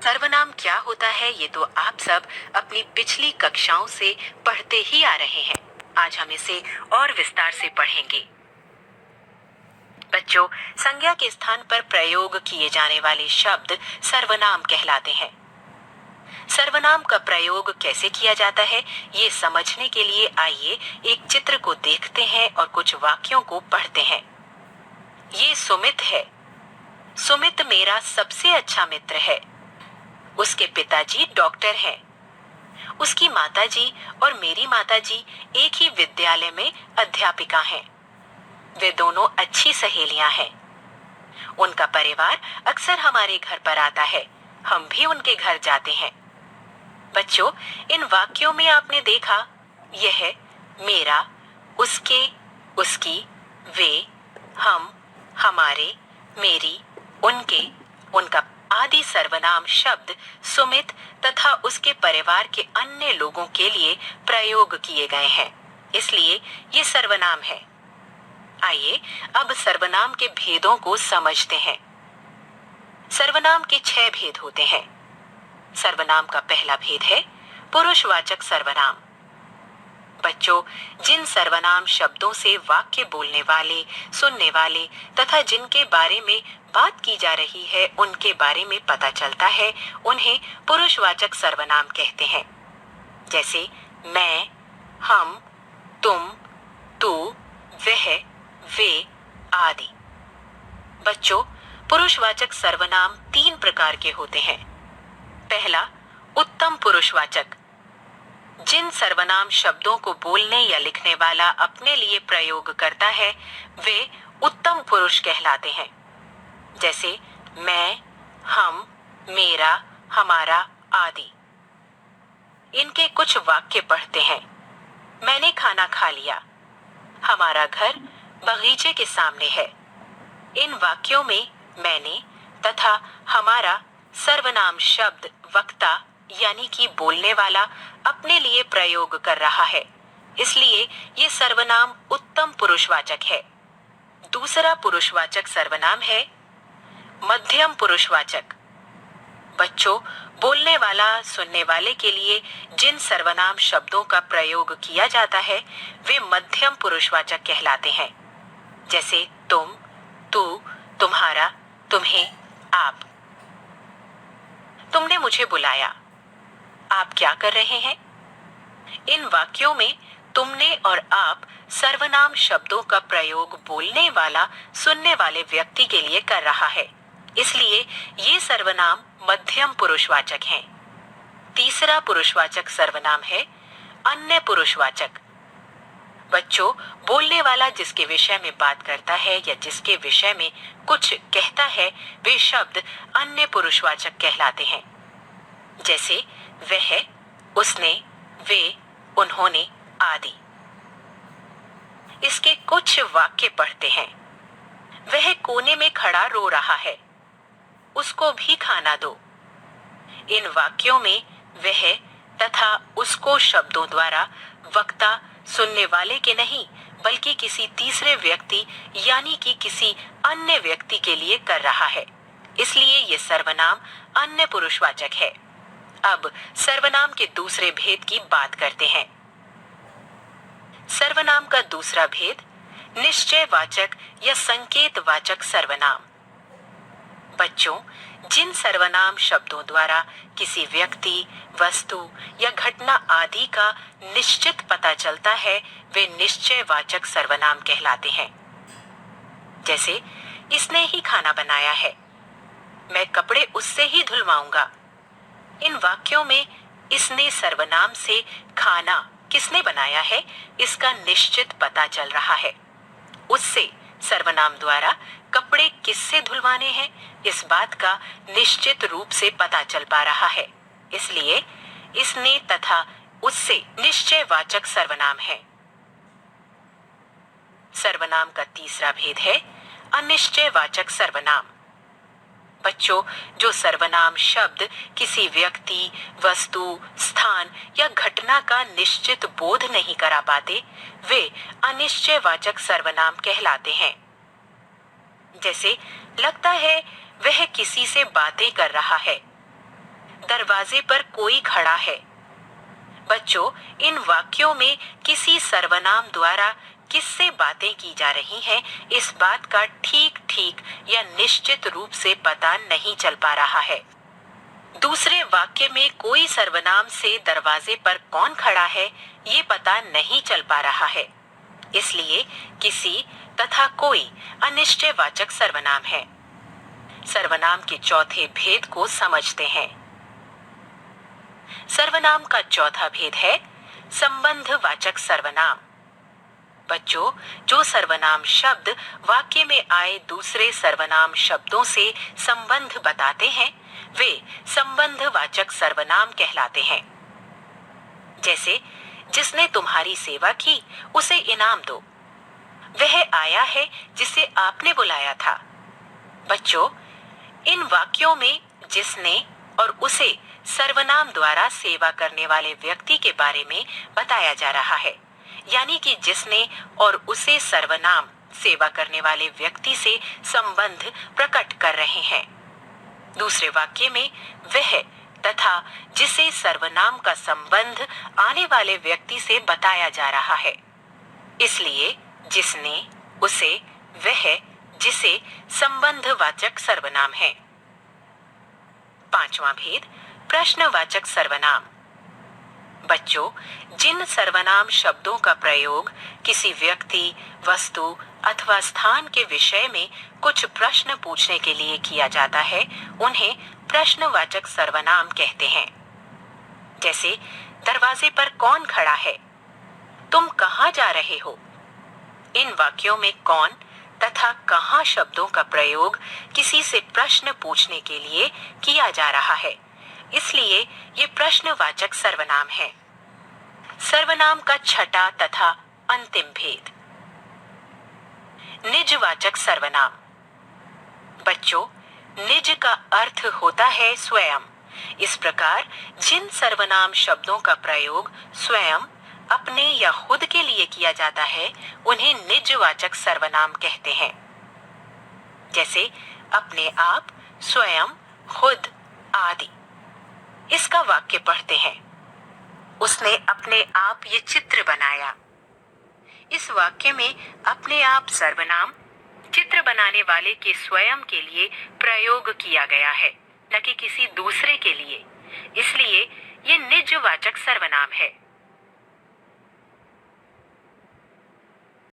सर्वनाम क्या होता है ये तो आप सब अपनी पिछली कक्षाओं से पढ़ते ही आ रहे हैं। आज हम इसे और विस्तार से पढ़ेंगे। बच्चों, संज्ञा के स्थान पर प्रयोग किए जाने वाले शब्द सर्वनाम कहलाते हैं। सर्वनाम का प्रयोग कैसे किया जाता है ये समझने के लिए आइए एक चित्र को देखते हैं और कुछ वाक्यों को पढ़ते हैं। ये सुमित है। सुमित मेरा सबसे अच्छा मित्र है। उसके पिताजी डॉक्टर हैं। उसकी माताजी और मेरी माताजी एक ही विद्यालय में अध्यापिका हैं। वे दोनों अच्छी सहेलियां हैं। उनका परिवार अक्सर हमारे घर पर आता है। हम भी उनके घर जाते हैं। बच्चों, इन वाक्यों में आपने देखा यह मेरा, उसके, उसकी, वे, हम, हमारे, मेरी, उनके, उनका आदि सर्वनाम शब्द सुमित तथा उसके परिवार के अन्य लोगों के लिए प्रयोग किए गए हैं, इसलिए ये सर्वनाम है। आइए अब सर्वनाम के भेदों को समझते हैं। सर्वनाम के 6 भेद होते हैं। सर्वनाम का पहला भेद है पुरुषवाचक सर्वनाम। बच्चों, जिन सर्वनाम शब्दों से वाक्य बोलने वाले, सुनने वाले तथा जिनके बारे में बात की जा रही है उनके बारे में पता चलता है, उन्हें पुरुषवाचक सर्वनाम कहते हैं। जैसे मैं, हम, तुम, तू, वह, वे आदि। बच्चों, पुरुषवाचक सर्वनाम 3 प्रकार के होते हैं। पहला, उत्तम पुरुषवाचक। जिन सर्वनाम शब्दों को बोलने या लिखने वाला अपने लिए प्रयोग करता है वे उत्तम पुरुष कहलाते हैं। जैसे मैं, हम, मेरा, हमारा आदि। इनके कुछ वाक्य पढ़ते हैं। मैंने खाना खा लिया। हमारा घर बगीचे के सामने है। इन वाक्यों में मैंने तथा हमारा सर्वनाम शब्द वक्ता यानी कि बोलने वाला अपने लिए प्रयोग कर रहा है, इसलिए ये सर्वनाम उत्तम पुरुषवाचक है। दूसरा पुरुषवाचक सर्वनाम है मध्यम पुरुषवाचक। बच्चों, बोलने वाला सुनने वाले के लिए जिन सर्वनाम शब्दों का प्रयोग किया जाता है वे मध्यम पुरुषवाचक कहलाते हैं। जैसे तुम, तू, तुम्हारा, तुम्हें, आप। तुमने मुझे बुलाया। आप क्या कर रहे हैं? इन वाक्यों में तुमने और आप सर्वनाम शब्दों का प्रयोग बोलने वाला सुनने वाले व्यक्ति के लिए कर रहा है, इसलिए ये सर्वनाम मध्यम पुरुषवाचक हैं। तीसरा पुरुषवाचक सर्वनाम है अन्य पुरुषवाचक। बच्चों, बोलने वाला जिसके विषय में बात करता है या जिसके विषय में कुछ कहता है वे शब्द अन्य पुरुषवाचक कहलाते हैं। जैसे वह, उसने, वे, उन्होंने आदि। इसके कुछ वाक्य पढ़ते हैं। वह कोने में खड़ा रो रहा है। उसको भी खाना दो। इन वाक्यों में वह तथा उसको शब्दों द्वारा वक्ता सुनने वाले के नहीं बल्कि किसी तीसरे व्यक्ति यानी कि किसी अन्य व्यक्ति के लिए कर रहा है, इसलिए ये सर्वनाम अन्य पुरुषवाचक है। अब सर्वनाम के दूसरे भेद की बात करते हैं। सर्वनाम का दूसरा भेद निश्चयवाचक या संकेतवाचक सर्वनाम। बच्चों, जिन सर्वनाम शब्दों द्वारा किसी व्यक्ति, वस्तु या घटना आदि का निश्चित पता चलता है वे निश्चयवाचक सर्वनाम कहलाते हैं। जैसे इसने ही खाना बनाया है। मैं कपड़े उससे ही धुलवाऊंगा। इन वाक्यों में इसने सर्वनाम से खाना किसने बनाया है इसका निश्चित पता चल रहा है। उससे सर्वनाम द्वारा कपड़े किससे धुलवाने हैं इस बात का निश्चित रूप से पता चल पा रहा है, इसलिए इसने तथा उससे निश्चयवाचक सर्वनाम है। सर्वनाम का तीसरा भेद है अनिश्चयवाचक सर्वनाम। बच्चों, जो सर्वनाम शब्द किसी व्यक्ति, वस्तु, स्थान या घटना का निश्चित बोध नहीं करा पाते वे अनिश्चयवाचक सर्वनाम कहलाते हैं। जैसे लगता है वह किसी से बातें कर रहा है। दरवाजे पर कोई खड़ा है। बच्चों, इन वाक्यों में किसी सर्वनाम द्वारा किससे बातें की जा रही हैं, इस बात का ठीक ठीक या निश्चित रूप से पता नहीं चल पा रहा है। दूसरे वाक्य में कोई सर्वनाम से दरवाजे पर कौन खड़ा है, ये पता नहीं चल पा रहा है, इसलिए किसी तथा कोई अनिश्चयवाचक सर्वनाम है। सर्वनाम के चौथे भेद को समझते हैं। सर्वनाम का चौथा भेद है संबंधवाचक सर्वनाम। बच्चों, जो सर्वनाम शब्द वाक्य में आए दूसरे सर्वनाम शब्दों से संबंध बताते हैं, वे संबंधवाचक सर्वनाम कहलाते हैं। जैसे, जिसने तुम्हारी सेवा की उसे इनाम दो। वह आया है जिसे आपने बुलाया था। बच्चों, इन वाक्यों में जिसने और उसे सर्वनाम द्वारा सेवा करने वाले व्यक्ति के बारे में बताया जा रहा है, यानी कि जिसने और उसे सर्वनाम सेवा करने वाले व्यक्ति से संबंध प्रकट कर रहे हैं। दूसरे वाक्य में वह तथा जिसे सर्वनाम का संबंध आने वाले व्यक्ति से बताया जा रहा है, इसलिए जिसने, उसे, वह, जिसे संबंधवाचक सर्वनाम है। पांचवा भेद प्रश्नवाचक सर्वनाम। बच्चों, जिन सर्वनाम शब्दों का प्रयोग किसी व्यक्ति, वस्तु अथवा स्थान के विषय में कुछ प्रश्न पूछने के लिए किया जाता है, उन्हें प्रश्नवाचक सर्वनाम कहते हैं। जैसे, दरवाजे पर कौन खड़ा है? तुम कहाँ जा रहे हो? इन वाक्यों में कौन तथा कहाँ शब्दों का प्रयोग किसी से प्रश्न पूछने के लिए किया जा रहा है, इसलिए ये प्रश्नवाचक सर्वनाम है। सर्वनाम का छठा तथा अंतिम भेद निजवाचक सर्वनाम। बच्चों, निज का अर्थ होता है स्वयं। इस प्रकार जिन सर्वनाम शब्दों का प्रयोग स्वयं, अपने या खुद के लिए किया जाता है, उन्हें निजवाचक सर्वनाम कहते हैं। जैसे, अपने आप, स्वयं, खुद आदि। इसका वाक्य पढ़ते हैं। उसने अपने आप ये चित्र बनाया। इस वाक्य में अपने आप सर्वनाम चित्र बनाने वाले के स्वयं के लिए प्रयोग किया गया है, न कि किसी दूसरे के लिए, इसलिए ये निजवाचक सर्वनाम है।